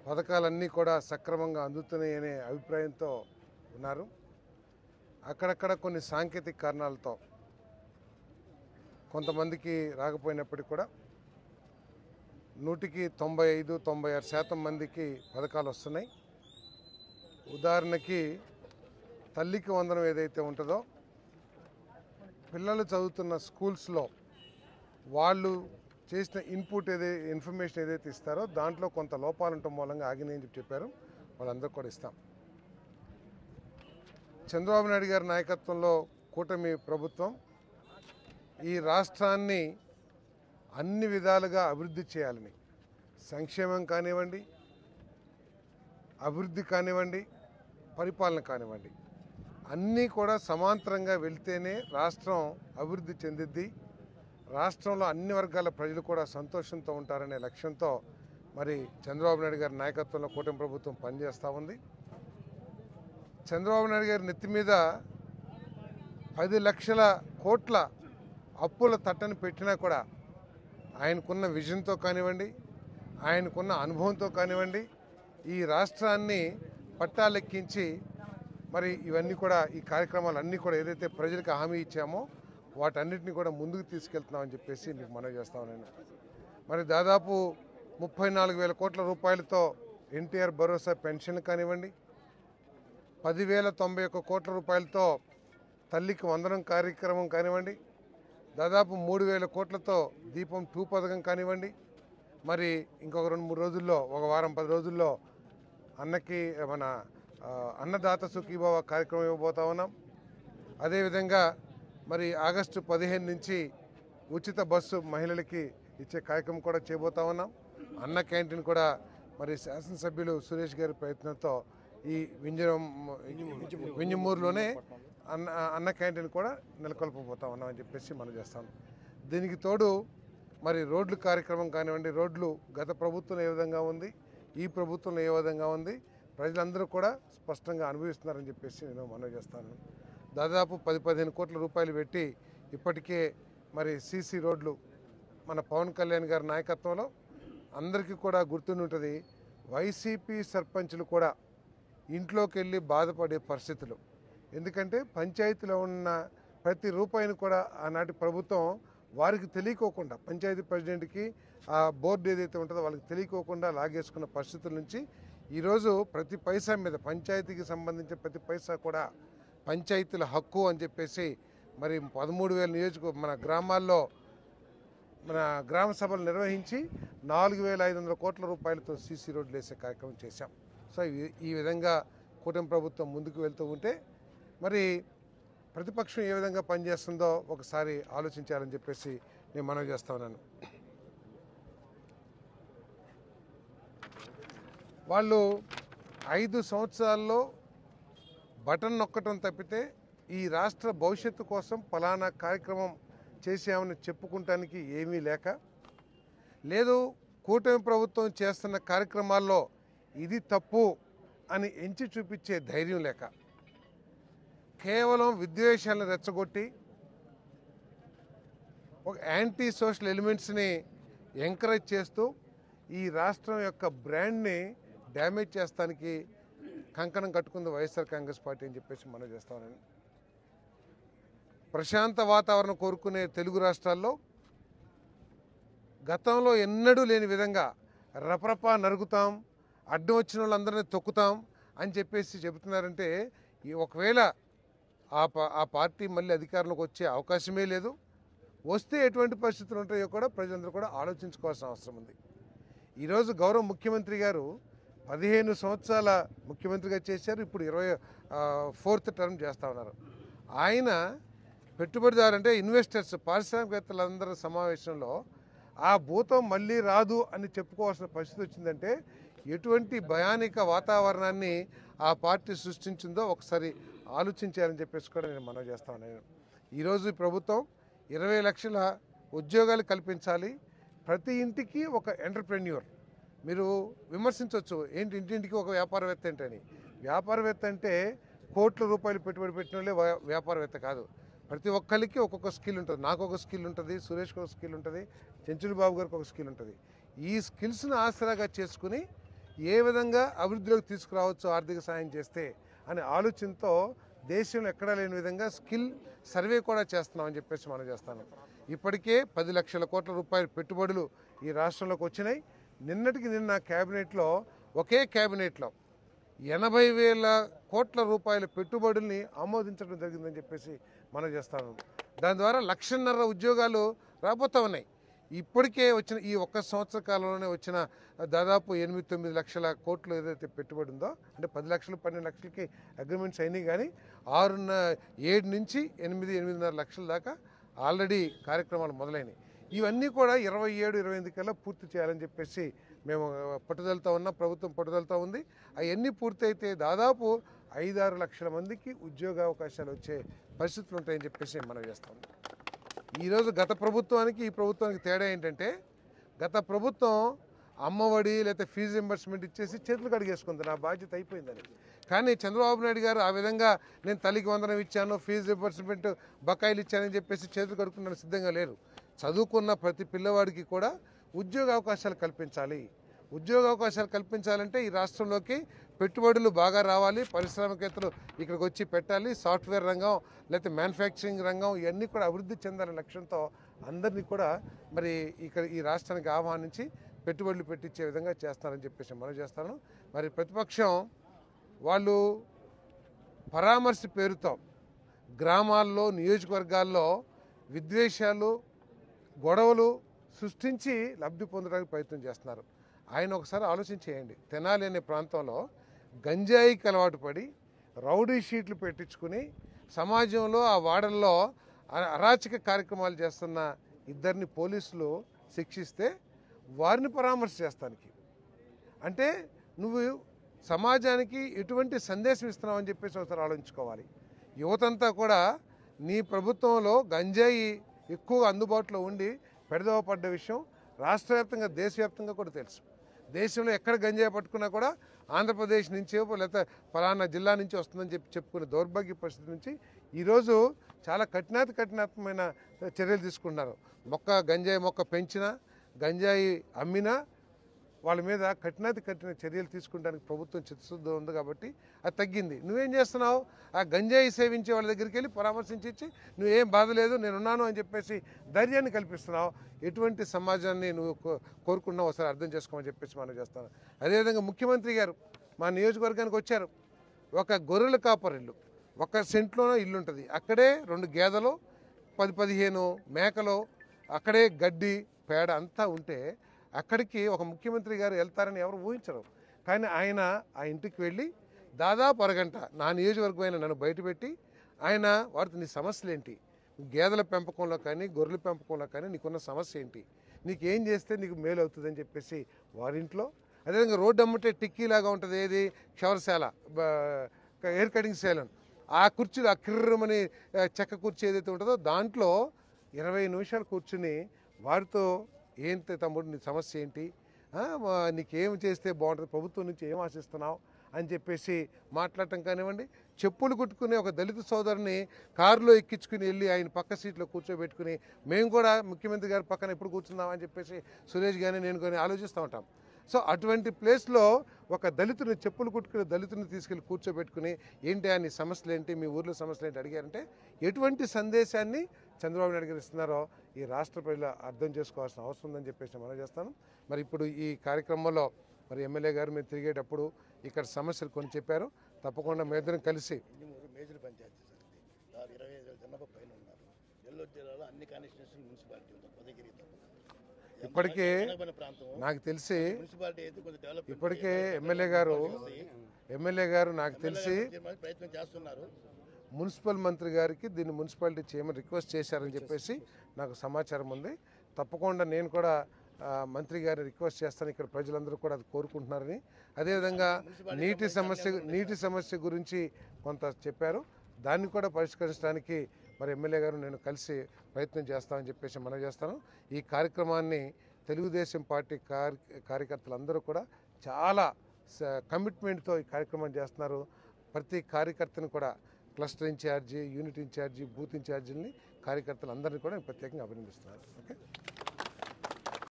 పథకాలన్నీ కూడా సక్రమంగా అందుతున్నాయనే అభిప్రాయంతో ఉన్నారు. అక్కడక్కడ కొన్ని సాంకేతిక కారణాలతో కొంతమందికి రాకపోయినప్పటికీ కూడా 100కి 95-96% మందికి పథకాలు వస్తున్నాయి. ఉదాహరణకి తల్లికి వందనం ఏదైతే ఉంటుందో పిల్లలు చదువుతున్న స్కూల్స్లో వాళ్ళు చేసిన ఇన్ఫర్మేషన్ ఏదైతే ఇస్తారో దాంట్లో కొంత లోపాలు ఉండటం మూలంగా ఆగినాయని చెప్పారు. వాళ్ళందరూ కూడా ఇస్తాం. చంద్రబాబు నాయుడు గారి నాయకత్వంలో కూటమి ప్రభుత్వం ఈ రాష్ట్రాన్ని అన్ని విధాలుగా అభివృద్ధి చేయాలని, సంక్షేమం కానివ్వండి, అభివృద్ధి కానివ్వండి, పరిపాలన కానివ్వండి, అన్నీ కూడా సమాంతరంగా వెళ్తేనే రాష్ట్రం అభివృద్ధి చెందిద్ది. రాష్ట్రంలో అన్ని వర్గాల ప్రజలు కూడా సంతోషంతో ఉంటారనే లక్ష్యంతో మరి చంద్రబాబు నాయుడు గారి నాయకత్వంలో కూటమి ప్రభుత్వం పనిచేస్తూ ఉంది. చంద్రబాబు నాయుడు గారి నెత్తి మీద 10 లక్షల కోట్ల అప్పుల తట్టని పెట్టినా కూడా ఆయనకున్న విజన్తో కానివ్వండి, ఆయనకున్న అనుభవంతో కానివ్వండి, ఈ రాష్ట్రాన్ని పట్టాలెక్కించి మరి ఇవన్నీ కూడా ఈ కార్యక్రమాలన్నీ కూడా ఏదైతే ప్రజలకు హామీ ఇచ్చామో వాటన్నిటిని కూడా ముందుకు తీసుకెళ్తున్నామని చెప్పేసి మీకు మనవి చేస్తాను నేను. మరి దాదాపు 34,000 కోట్ల రూపాయలతో ఎన్టీఆర్ భరోసా పెన్షన్ కానివ్వండి, 10,091 కోట్ల రూపాయలతో తల్లికి వందనం కార్యక్రమం కానివ్వండి, దాదాపు 3,000 కోట్లతో దీపం 2 పథకం కానివ్వండి, మరి ఇంకొక 2-3 రోజుల్లో, ఒక వారం 10 రోజుల్లో అన్నకి మన అన్నదాత సుఖీభవ కార్యక్రమం ఇవ్వబోతా ఉన్నాం. అదేవిధంగా మరి ఆగస్టు 15 నుంచి ఉచిత బస్సు మహిళలకి ఇచ్చే కార్యక్రమం కూడా చేయబోతా ఉన్నాం. అన్న క్యాంటీన్ కూడా మరి శాసనసభ్యులు సురేష్ గారి ప్రయత్నంతో ఈ వింజమూరులోనే అన్న క్యాంటీన్ కూడా నెలకొల్పబోతా ఉన్నాం అని చెప్పేసి మనం చేస్తాం. దీనికి తోడు మరి రోడ్లు కార్యక్రమం కానివ్వండి, రోడ్లు గత ప్రభుత్వం ఏ విధంగా ఉంది, ఈ ప్రభుత్వంలో ఏ విధంగా ఉంది, ప్రజలందరూ కూడా స్పష్టంగా అనుభవిస్తున్నారని చెప్పేసి నేను మనవి చేస్తాను. దాదాపు 10-15 కోట్ల రూపాయలు పెట్టి ఇప్పటికే మరి సీసీ రోడ్లు మన పవన్ కళ్యాణ్ గారి నాయకత్వంలో అందరికీ కూడా గుర్తుంటుంది. వైసీపీ సర్పంచులు కూడా ఇంట్లోకి వెళ్ళి బాధపడే పరిస్థితులు. ఎందుకంటే పంచాయతీలో ఉన్న ప్రతి రూపాయిని కూడా ఆనాటి ప్రభుత్వం వారికి తెలియకోకుండా, పంచాయతీ ప్రెసిడెంట్కి ఆ బోర్డు ఏదైతే ఉంటుందో వాళ్ళకి తెలియకోకుండా లాగేసుకున్న పరిస్థితుల నుంచి ఈరోజు ప్రతి పైసా మీద, పంచాయతీకి సంబంధించిన ప్రతి పైసా కూడా పంచాయతీల హక్కు అని చెప్పేసి మరి 13,000 మన గ్రామాల్లో మన గ్రామ సభలు నిర్వహించి 4,500 కోట్ల రూపాయలతో సీసీ రోడ్లు వేసే కార్యక్రమం చేశాం. సో ఈ విధంగా కూటమి ప్రభుత్వం ముందుకు వెళ్తూ ఉంటే మరి ప్రతిపక్షం ఏ విధంగా పనిచేస్తుందో ఒకసారి ఆలోచించాలని చెప్పేసి నేను మనవి చేస్తా ఉన్నాను. వాళ్ళు 5 సంవత్సరాల్లో బటన్ నొక్కటం తప్పితే ఈ రాష్ట్ర భవిష్యత్తు కోసం ఫలానా కార్యక్రమం చేసామని చెప్పుకుంటానికి ఏమీ లేక, లేదు కూటమి ప్రభుత్వం చేస్తున్న కార్యక్రమాల్లో ఇది తప్పు అని ఎంచి చూపించే ధైర్యం లేక, కేవలం విద్వేషాలను రెచ్చగొట్టి ఒక యాంటీ సోషల్ ఎలిమెంట్స్ని ఎంకరేజ్ చేస్తూ ఈ రాష్ట్రం యొక్క బ్రాండ్ని డ్యామేజ్ చేస్తానికి కంకణం కట్టుకుంది వైఎస్ఆర్ కాంగ్రెస్ పార్టీ అని చెప్పేసి మనం చేస్తామని. ప్రశాంత వాతావరణం కోరుకునే తెలుగు రాష్ట్రాల్లో గతంలో ఎన్నడూ లేని విధంగా రపరపా నరుగుతాం, అడ్డం వచ్చిన వాళ్ళందరినీ తొక్కుతాం అని చెప్పేసి చెబుతున్నారంటే ఒకవేళ ఆ పార్టీ మళ్ళీ అధికారంలోకి వచ్చే అవకాశమే లేదు. వస్తే ఎటువంటి పరిస్థితులు ఉంటాయో కూడా ప్రజలందరూ కూడా ఆలోచించుకోవాల్సిన అవసరం ఉంది. ఈరోజు గౌరవ ముఖ్యమంత్రి గారు 15 సంవత్సరాల ముఖ్యమంత్రిగా చేశారు. ఇప్పుడు 24th టర్మ్ చేస్తూ ఉన్నారు. ఆయన పెట్టుబడిదారు అంటే ఇన్వెస్టర్స్, పారిశ్రామికవేత్తలందరి సమావేశంలో ఆ భూతం మళ్ళీ రాదు అని చెప్పుకోవాల్సిన పరిస్థితి వచ్చిందంటే ఎటువంటి భయానిక వాతావరణాన్ని ఆ పార్టీ సృష్టించిందో ఒకసారి ఆలోచించాలని చెప్పేసి కూడా నేను మనవి చేస్తా ఉన్నాను. ఈరోజు ప్రభుత్వం 20 లక్షల ఉద్యోగాలు కల్పించాలి, ప్రతి ఇంటికి ఒక ఎంటర్ప్రెన్యూర్. మీరు విమర్శించవచ్చు, ఏంటి ఇంటింటికి ఒక వ్యాపారవేత్త ఏంటని. వ్యాపారవేత్త అంటే కోట్ల రూపాయలు పెట్టుబడి పెట్టిన వాళ్ళే వ్యాపారవేత్త కాదు. ప్రతి ఒక్కరికి ఒక్కొక్క స్కిల్ ఉంటుంది. నాకు ఒక స్కిల్ ఉంటుంది, సురేష్కి ఒక స్కిల్ ఉంటుంది, చెంచులు బాబు గారికి ఒక స్కిల్ ఉంటుంది. ఈ స్కిల్స్ని ఆసరాగా చేసుకుని ఏ విధంగా అభివృద్ధిలోకి తీసుకురావచ్చు ఆర్థిక సాయం చేస్తే అనే ఆలోచనతో దేశంలో ఎక్కడా లేని విధంగా స్కిల్ సర్వే కూడా చేస్తున్నామని చెప్పేసి మనం చేస్తాను. ఇప్పటికే 10 లక్షల కోట్ల రూపాయల పెట్టుబడులు ఈ రాష్ట్రంలోకి వచ్చినాయి. నిన్నటికి నిన్న క్యాబినెట్లో ఒకే క్యాబినెట్లో 80,000 కోట్ల రూపాయల పెట్టుబడుల్ని ఆమోదించడం జరిగిందని చెప్పేసి మనం చేస్తాను. దాని ద్వారా 1,50,000 ఉద్యోగాలు రాబోతూ ఉన్నాయి. ఇప్పటికే వచ్చిన ఈ ఒక్క సంవత్సర కాలంలోనే వచ్చిన దాదాపు 8-9 లక్షల కోట్లు ఏదైతే పెట్టుబడి ఉందో, అంటే 10 లక్షలు 12 లక్షలకి అగ్రిమెంట్స్ అయినాయి, కానీ 7 నుంచి 8-8.5 లక్షల దాకా ఆల్రెడీ కార్యక్రమాలు మొదలైనవి. ఇవన్నీ కూడా 27-28 కల్లా పూర్తి చేయాలని చెప్పేసి మేము పట్టుదలతో ఉన్నాం, ప్రభుత్వం పట్టుదలతో ఉంది. అవన్నీ పూర్తయితే దాదాపు 5-6 లక్షల మందికి ఉద్యోగ అవకాశాలు వచ్చే పరిస్థితులు ఉంటాయని చెప్పేసి మనం చేస్తాం. ఈరోజు గత ప్రభుత్వానికి ఈ ప్రభుత్వానికి తేడా ఏంటంటే, గత ప్రభుత్వం అమ్మఒడి లేకపోతే ఫీజు రింబర్స్మెంట్ ఇచ్చేసి చేతులు కడిగేసుకుంది, నా బాధ్యత అయిపోయిందని. కానీ చంద్రబాబు నాయుడు గారు ఆ విధంగా నేను తల్లికి వందనం ఇచ్చాను, ఫీజు రింబర్స్మెంట్ బకాయిలు ఇచ్చానని చెప్పేసి చేతులు కడుక్కున్నాను సిద్ధంగా లేరు. చదువుకున్న ప్రతి పిల్లవాడికి కూడా ఉద్యోగ అవకాశాలు కల్పించాలి. ఉద్యోగ అవకాశాలు కల్పించాలంటే ఈ రాష్ట్రంలోకి పెట్టుబడులు బాగా రావాలి, పారిశ్రామికవేత్తలు ఇక్కడికి వచ్చి పెట్టాలి, సాఫ్ట్వేర్ రంగం లేకపోతే మ్యానుఫ్యాక్చరింగ్ రంగం ఇవన్నీ కూడా అభివృద్ధి చెందాలనే లక్ష్యంతో అందరినీ కూడా మరి ఇక్కడ ఈ రాష్ట్రానికి ఆహ్వానించి పెట్టుబడులు పెట్టించే విధంగా చేస్తారని చెప్పేసి మనం చేస్తాను. మరి ప్రతిపక్షం వాళ్ళు పరామర్శ పేరుతో గ్రామాల్లో నియోజకవర్గాల్లో విద్వేషాలు గొడవలు సృష్టించి లబ్ధి పొందడానికి ప్రయత్నం చేస్తున్నారు. ఆయన ఒకసారి ఆలోచన చేయండి. తెనాలి అనే ప్రాంతంలో గంజాయికి అలవాటు పడి రౌడీ షీట్లు పెట్టించుకుని సమాజంలో ఆ వాడల్లో అరాచక కార్యక్రమాలు చేస్తున్న ఇద్దరిని పోలీసులు శిక్షిస్తే వారిని పరామర్శ చేస్తానికి, అంటే నువ్వు సమాజానికి ఎటువంటి సందేశం ఇస్తున్నావు అని చెప్పేసి ఒకసారి ఆలోచించుకోవాలి. యువతంతా కూడా నీ ప్రభుత్వంలో గంజాయి ఎక్కువగా అందుబాటులో ఉండి పెడదవ పడ్డ విషయం రాష్ట్ర వ్యాప్తంగా దేశవ్యాప్తంగా కూడా తెలుసు. దేశంలో ఎక్కడ గంజాయి పట్టుకున్నా కూడా ఆంధ్రప్రదేశ్ నుంచి లేకపోతే ఫలానా జిల్లా నుంచి వస్తుందని చెప్పుకునే దౌర్భాగ్య పరిస్థితి నుంచి ఈరోజు చాలా కఠినాత్మకమైన చర్యలు తీసుకుంటున్నారు. గంజాయి మొక్క పెంచినా గంజాయి అమ్మినా వాళ్ళ మీద కఠిన చర్యలు తీసుకుంటానికి ప్రభుత్వం చిత్తశుద్ధి ఉంది కాబట్టి అది తగ్గింది. నువ్వేం చేస్తున్నావు? ఆ గంజాయి సేవించే వాళ్ళ దగ్గరికి వెళ్ళి పరామర్శించి నువ్వేం బాధ లేదు నేనున్నాను అని చెప్పేసి ధైర్యాన్ని కల్పిస్తున్నావు. ఎటువంటి సమాజాన్ని నువ్వు కోరుకున్నావు ఒకసారి అర్థం చేసుకోమని చెప్పేసి మనం చేస్తాను. అదేవిధంగా ముఖ్యమంత్రి గారు మా నియోజకవర్గానికి వచ్చారు. ఒక గొర్రెల కాపరిల్లు, 1 సెంట్లోనో ఇల్లు ఉంటుంది, అక్కడే 2 గేదెలు 10-15 మేకలు, అక్కడే గడ్డి పేడ అంతా ఉంటే అక్కడికి ఒక ముఖ్యమంత్రి గారు వెళ్తారని ఎవరు ఊహించరు. కానీ ఆయన ఆ ఇంటికి వెళ్ళి దాదాపు అరగంట నా నియోజకవర్గమైన నన్ను బయటపెట్టి ఆయన వారితో నీ సమస్యలు ఏంటి, గేదెల పెంపకంలో కానీ గొర్రెల పెంపకంలో కానీ నీకున్న సమస్య ఏంటి, నీకేం చేస్తే నీకు మేలు అవుతుందని చెప్పేసి వారింట్లో, అదేవిధంగా రోడ్డు అమ్మటే టిక్కీలాగా ఉంటుంది ఏది క్షవరశాల హెయిర్ కటింగ్ సెలూన్, ఆ కుర్చీలు ఆ కిర్రమని చెక్క కుర్చీ ఏదైతే ఉంటుందో దాంట్లో 20 నిమిషాలు కూర్చుని వారితో ఏంటి తమ్ముడు నీ సమస్య ఏంటి, నీకేం చేస్తే బాగుంటుంది, ప్రభుత్వం నుంచి ఏం ఆశిస్తున్నావు అని చెప్పేసి మాట్లాడటం కానివ్వండి. చెప్పులు కుట్టుకునే ఒక దళిత సోదరుని కారులో ఎక్కించుకుని వెళ్ళి ఆయన పక్క సీట్లో కూర్చోబెట్టుకుని మేము కూడా ముఖ్యమంత్రి గారి పక్కన ఎప్పుడు కూర్చుందాం అని చెప్పేసి సురేష్ కానీ నేను కానీ ఆలోచిస్తూ ఉంటాం. సో అటువంటి ప్లేస్లో ఒక దళితుని చెప్పులు కుట్టుకునే దళితుని తీసుకెళ్ళి కూర్చోబెట్టుకుని ఏంటి అని సమస్యలు ఏంటి మీ ఊర్లో సమస్యలు ఏంటి అడిగారంటే ఎటువంటి సందేశాన్ని చంద్రబాబు నాయుడు గారు ఇస్తున్నారో ఈ రాష్ట్ర ప్రజలు అర్థం చేసుకోవాల్సిన అవసరం ఉందని చెప్పేసి మనం చేస్తాను. మరి ఇప్పుడు ఈ కార్యక్రమంలో మరి ఎమ్మెల్యే గారు మీరు తిరిగేటప్పుడు ఇక్కడ సమస్యలు కొన్ని చెప్పారు. తప్పకుండా మేమిద్దరం కలిసి మేజర్ పంచాయతీ సార్ 25,000 జనాభా పైన ఉన్నారు. నెల్లూరు జిల్లాలో అన్ని కాన్స్టిట్యూషన్ మున్సిపాలిటీ ఉంది, ఉదయగిరి ఇప్పటికే నాకు తెలిసి ఇప్పటికే ఎమ్మెల్యే గారు నాకు తెలిసి ప్రయత్నం చేస్తున్నారు. మున్సిపల్ మంత్రి గారికి దీన్ని మున్సిపాలిటీ చేయమని రిక్వెస్ట్ చేశారని చెప్పేసి నాకు సమాచారం ఉంది. తప్పకుండా నేను కూడా మంత్రి గారిని రిక్వెస్ట్ చేస్తాను. ఇక్కడ ప్రజలందరూ కూడా అది కోరుకుంటున్నారని. అదేవిధంగా నీటి సమస్య గురించి కొంత చెప్పారు, దాన్ని కూడా పరిష్కరించడానికి మరి ఎమ్మెల్యే గారు నేను కలిసి ప్రయత్నం చేస్తామని చెప్పేసి మనం చేస్తాను. ఈ కార్యక్రమాన్ని తెలుగుదేశం పార్టీ కార్యకర్తలందరూ కూడా చాలా కమిట్మెంట్తో ఈ కార్యక్రమం చేస్తున్నారు. ప్రతి కార్యకర్తను కూడా cluster incharge, unit incharge, booth ఇన్ఛార్జీలని కార్యకర్తలందరినీ కూడా ప్రత్యేకంగా అభినందిస్తున్నారు. ఓకే.